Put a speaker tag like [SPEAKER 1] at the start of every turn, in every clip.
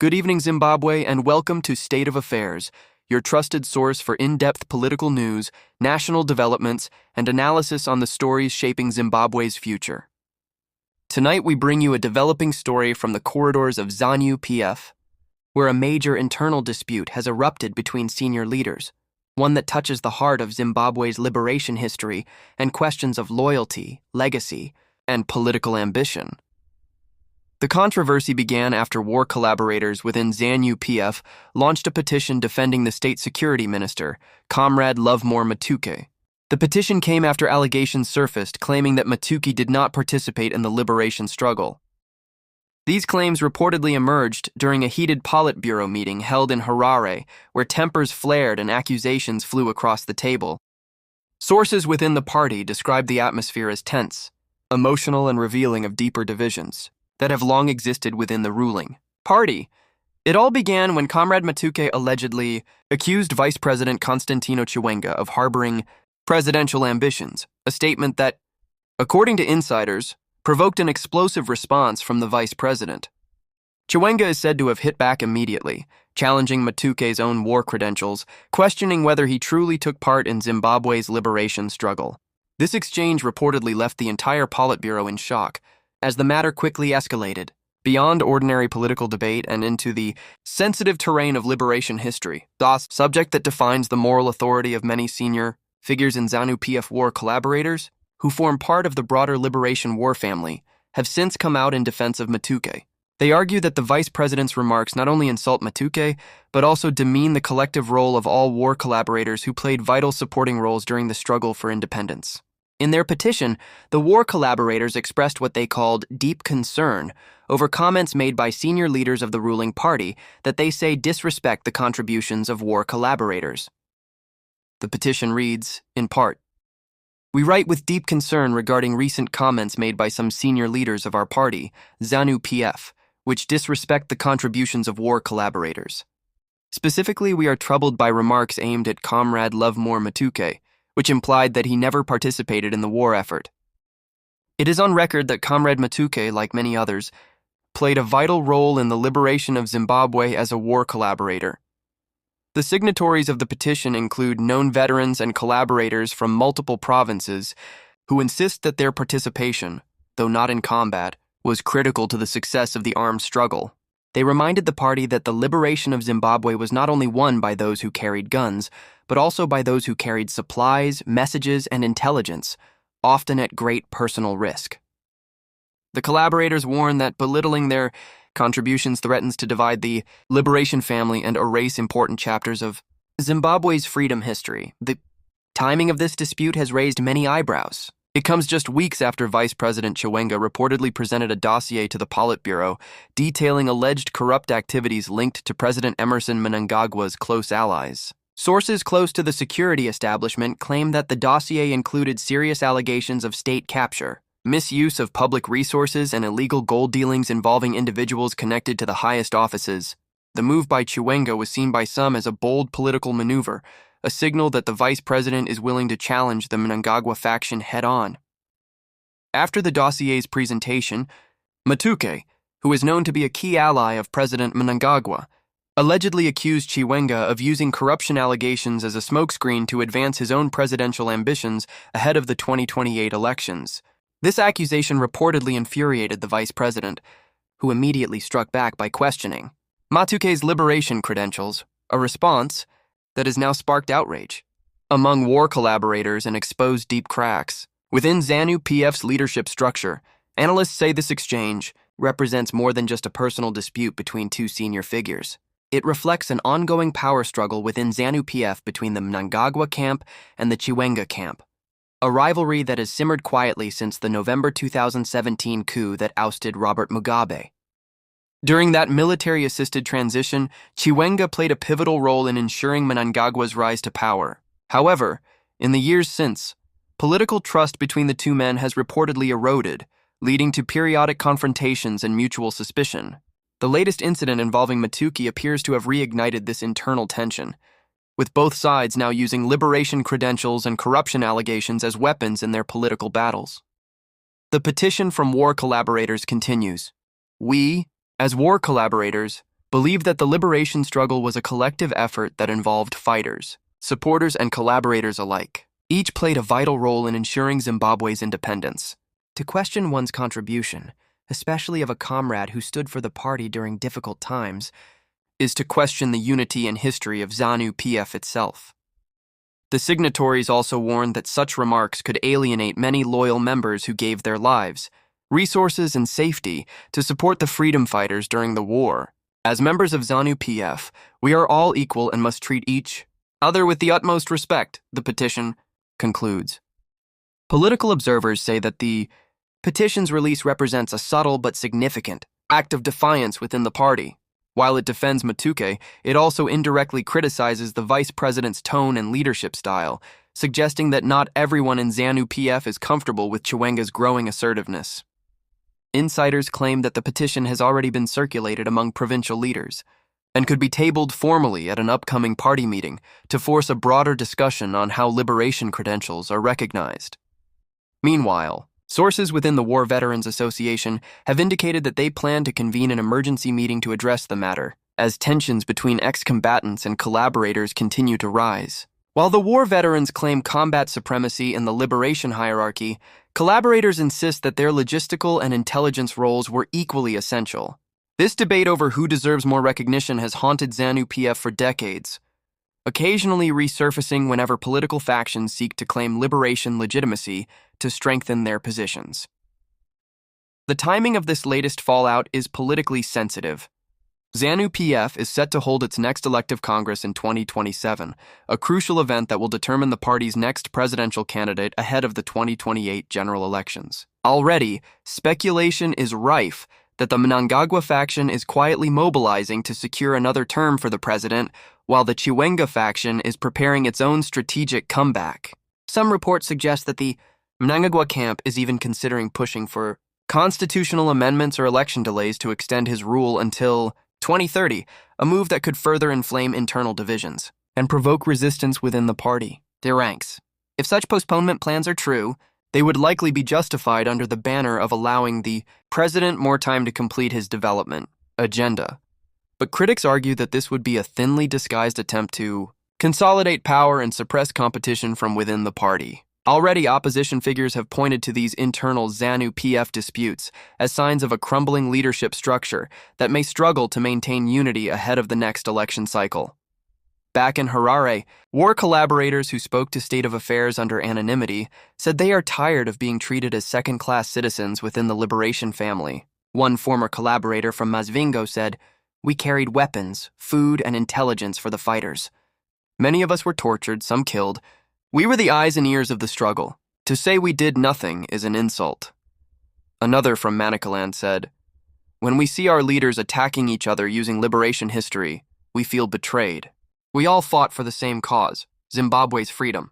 [SPEAKER 1] Good evening, Zimbabwe, and welcome to State of Affairs, your trusted source for in-depth political news, national developments, and analysis on the stories shaping Zimbabwe's future. Tonight, we bring you a developing story from the corridors of ZANU-PF, where a major internal dispute has erupted between senior leaders, one that touches the heart of Zimbabwe's liberation history and questions of loyalty, legacy, and political ambition. The controversy began after war collaborators within ZANU-PF launched a petition defending the state security minister, Comrade Lovemore Matuke. The petition came after allegations surfaced claiming that Matuke did not participate in the liberation struggle. These claims reportedly emerged during a heated Politburo meeting held in Harare, where tempers flared and accusations flew across the table. Sources within the party described the atmosphere as tense, emotional, and revealing of deeper divisions that have long existed within the ruling party. It all began when Comrade Matuke allegedly accused Vice President Constantino Chiwenga of harboring presidential ambitions, a statement that, according to insiders, provoked an explosive response from the vice president. Chiwenga is said to have hit back immediately, challenging Matuke's own war credentials, questioning whether he truly took part in Zimbabwe's liberation struggle. This exchange reportedly left the entire Politburo in shock, as the matter quickly escalated, beyond ordinary political debate and into the sensitive terrain of liberation history, the subject that defines the moral authority of many senior figures in ZANU-PF war collaborators, who form part of the broader liberation war family, have since come out in defense of Matuke. They argue that the vice president's remarks not only insult Matuke, but also demean the collective role of all war collaborators who played vital supporting roles during the struggle for independence. In their petition, the war collaborators expressed what they called deep concern over comments made by senior leaders of the ruling party that they say disrespect the contributions of war collaborators. The petition reads, in part, "We write with deep concern regarding recent comments made by some senior leaders of our party, ZANU-PF, which disrespect the contributions of war collaborators. Specifically, we are troubled by remarks aimed at Comrade Lovemore Matuke, which implied that he never participated in the war effort. It is on record that Comrade Matuke, like many others, played a vital role in the liberation of Zimbabwe as a war collaborator. The signatories of the petition include known veterans and collaborators from multiple provinces who insist that their participation, though not in combat, was critical to the success of the armed struggle. They reminded the party that the liberation of Zimbabwe was not only won by those who carried guns, but also by those who carried supplies, messages, and intelligence, often at great personal risk. The collaborators warn that belittling their contributions threatens to divide the liberation family and erase important chapters of Zimbabwe's freedom history. The timing of this dispute has raised many eyebrows. It comes just weeks after Vice President Chiwenga reportedly presented a dossier to the Politburo detailing alleged corrupt activities linked to President Emerson Mnangagwa's close allies. Sources close to the security establishment claim that the dossier included serious allegations of state capture, misuse of public resources, and illegal gold dealings involving individuals connected to the highest offices. The move by Chiwenga was seen by some as a bold political maneuver, a signal that the vice president is willing to challenge the Mnangagwa faction head-on. After the dossier's presentation, Matuke, who is known to be a key ally of President Mnangagwa, allegedly accused Chiwenga of using corruption allegations as a smokescreen to advance his own presidential ambitions ahead of the 2028 elections. This accusation reportedly infuriated the vice president, who immediately struck back by questioning Matuke's liberation credentials, a response that has now sparked outrage among war collaborators and exposed deep cracks within ZANU-PF's leadership structure. Analysts say this exchange represents more than just a personal dispute between two senior figures. It reflects an ongoing power struggle within ZANU-PF between the Mnangagwa camp and the Chiwenga camp, a rivalry that has simmered quietly since the November 2017 coup that ousted Robert Mugabe. During that military-assisted transition, Chiwenga played a pivotal role in ensuring Mnangagwa's rise to power. However, in the years since, political trust between the two men has reportedly eroded, leading to periodic confrontations and mutual suspicion. The latest incident involving Matuke appears to have reignited this internal tension, with both sides now using liberation credentials and corruption allegations as weapons in their political battles. The petition from war collaborators continues. We, as war collaborators, believed that the liberation struggle was a collective effort that involved fighters, supporters, and collaborators alike. Each played a vital role in ensuring Zimbabwe's independence. To question one's contribution, especially of a comrade who stood for the party during difficult times, is to question the unity and history of ZANU-PF itself. The signatories also warned that such remarks could alienate many loyal members who gave their lives, resources, and safety to support the freedom fighters during the war. As members of ZANU-PF, we are all equal and must treat each other with the utmost respect, the petition concludes. Political observers say that the petition's release represents a subtle but significant act of defiance within the party. While it defends Matuke, it also indirectly criticizes the vice president's tone and leadership style, suggesting that not everyone in ZANU-PF is comfortable with Chiwenga's growing assertiveness. Insiders claim that the petition has already been circulated among provincial leaders and could be tabled formally at an upcoming party meeting to force a broader discussion on how liberation credentials are recognized. Meanwhile, sources within the War Veterans Association have indicated that they plan to convene an emergency meeting to address the matter, as tensions between ex-combatants and collaborators continue to rise. While the war veterans claim combat supremacy in the liberation hierarchy, collaborators insist that their logistical and intelligence roles were equally essential. This debate over who deserves more recognition has haunted ZANU-PF for decades, occasionally resurfacing whenever political factions seek to claim liberation legitimacy to strengthen their positions. The timing of this latest fallout is politically sensitive. ZANU-PF is set to hold its next elective Congress in 2027, a crucial event that will determine the party's next presidential candidate ahead of the 2028 general elections. Already, speculation is rife that the Mnangagwa faction is quietly mobilizing to secure another term for the president, while the Chiwenga faction is preparing its own strategic comeback. Some reports suggest that the Mnangagwa camp is even considering pushing for constitutional amendments or election delays to extend his rule until 2030, a move that could further inflame internal divisions and provoke resistance within the party. Their ranks. If such postponement plans are true, they would likely be justified under the banner of allowing the president more time to complete his development agenda. But critics argue that this would be a thinly disguised attempt to consolidate power and suppress competition from within the party. Already, opposition figures have pointed to these internal ZANU-PF disputes as signs of a crumbling leadership structure that may struggle to maintain unity ahead of the next election cycle. Back in Harare, war collaborators who spoke to State of Affairs under anonymity said they are tired of being treated as second-class citizens within the liberation family. One former collaborator from Masvingo said, "We carried weapons, food, and intelligence for the fighters. Many of us were tortured, some killed. We were the eyes and ears of the struggle. To say we did nothing is an insult." Another from Manicaland said, "When we see our leaders attacking each other using liberation history, we feel betrayed. We all fought for the same cause, Zimbabwe's freedom."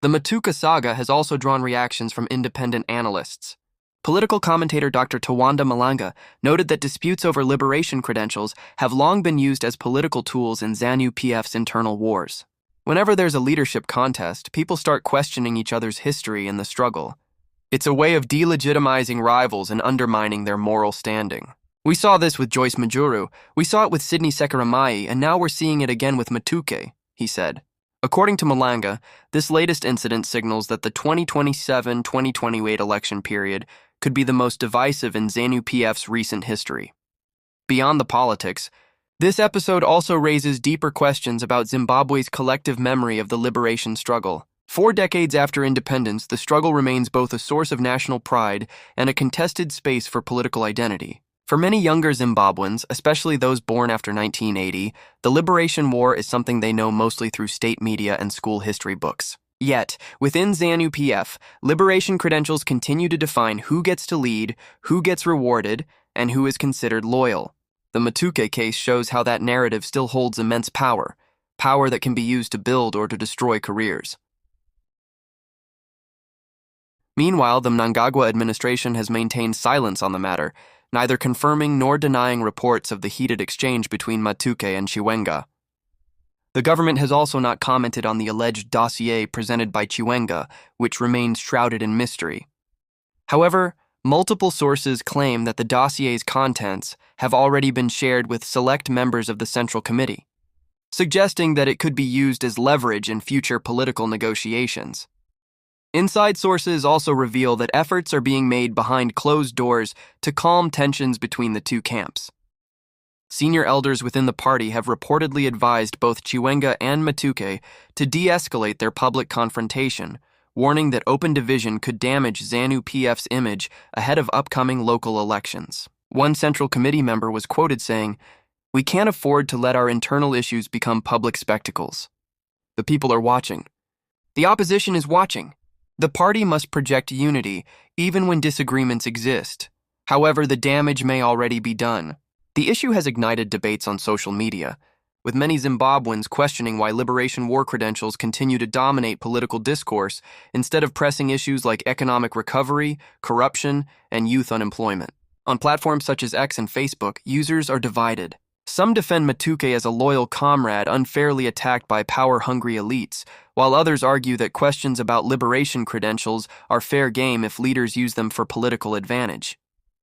[SPEAKER 1] The Matuka saga has also drawn reactions from independent analysts. Political commentator Dr. Tawanda Malanga noted that disputes over liberation credentials have long been used as political tools in ZANU-PF's internal wars. Whenever there's a leadership contest, people start questioning each other's history in the struggle. It's a way of delegitimizing rivals and undermining their moral standing. We saw this with Joyce Majuru, we saw it with Sidney Sekeramai, and now we're seeing it again with Matuke, he said. According to Malanga, this latest incident signals that the 2027-2028 election period could be the most divisive in ZANU-PF's recent history. Beyond the politics, this episode also raises deeper questions about Zimbabwe's collective memory of the liberation struggle. 4 decades after independence, the struggle remains both a source of national pride and a contested space for political identity. For many younger Zimbabweans, especially those born after 1980, the Liberation War is something they know mostly through state media and school history books. Yet, within ZANU-PF, liberation credentials continue to define who gets to lead, who gets rewarded, and who is considered loyal. The Matuke case shows how that narrative still holds immense power that can be used to build or to destroy careers. Meanwhile, the Mnangagwa administration has maintained silence on the matter, neither confirming nor denying reports of the heated exchange between Matuke and Chiwenga. The government has also not commented on the alleged dossier presented by Chiwenga, which remains shrouded in mystery. However, Multiple sources claim that the dossier's contents have already been shared with select members of the Central Committee, suggesting that it could be used as leverage in future political negotiations. Inside sources also reveal that efforts are being made behind closed doors to calm tensions between the two camps. Senior elders within the party have reportedly advised both Chiwenga and Matuke to de-escalate their public confrontation, warning that open division could damage ZANU-PF's image ahead of upcoming local elections. One Central Committee member was quoted saying, "We can't afford to let our internal issues become public spectacles. The people are watching. The opposition is watching. The party must project unity, even when disagreements exist. However, the damage may already be done." The issue has ignited debates on social media, with many Zimbabweans questioning why liberation war credentials continue to dominate political discourse instead of pressing issues like economic recovery, corruption, and youth unemployment. On platforms such as X and Facebook, users are divided. Some defend Matuke as a loyal comrade unfairly attacked by power-hungry elites, while others argue that questions about liberation credentials are fair game if leaders use them for political advantage.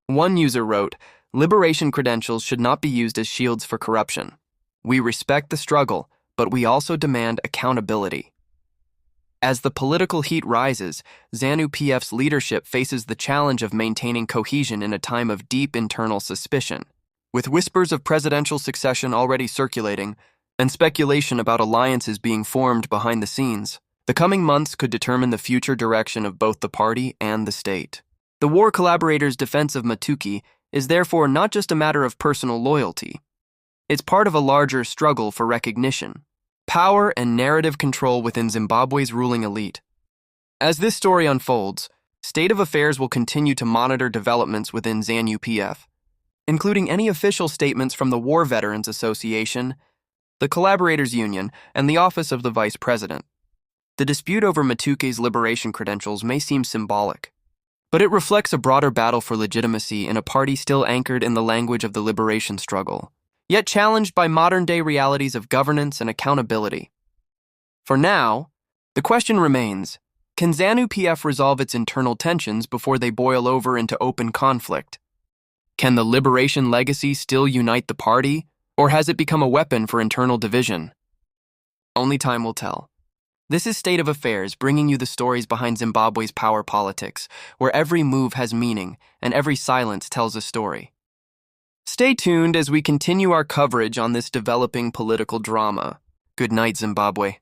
[SPEAKER 1] One user wrote, "Liberation credentials should not be used as shields for corruption. We respect the struggle, but we also demand accountability." As the political heat rises, ZANU-PF's leadership faces the challenge of maintaining cohesion in a time of deep internal suspicion. With whispers of presidential succession already circulating, and speculation about alliances being formed behind the scenes, the coming months could determine the future direction of both the party and the state. The war collaborators' defense of Matuke is therefore not just a matter of personal loyalty. It's part of a larger struggle for recognition, power, and narrative control within Zimbabwe's ruling elite. As this story unfolds, State of Affairs will continue to monitor developments within ZANU-PF, including any official statements from the War Veterans Association, the Collaborators Union, and the Office of the Vice President. The dispute over Matuke's liberation credentials may seem symbolic, but it reflects a broader battle for legitimacy in a party still anchored in the language of the liberation struggle, yet challenged by modern-day realities of governance and accountability. For now, the question remains, can ZANU-PF resolve its internal tensions before they boil over into open conflict? Can the liberation legacy still unite the party, or has it become a weapon for internal division? Only time will tell. This is State of Affairs, bringing you the stories behind Zimbabwe's power politics, where every move has meaning and every silence tells a story. Stay tuned as we continue our coverage on this developing political drama. Good night, Zimbabwe.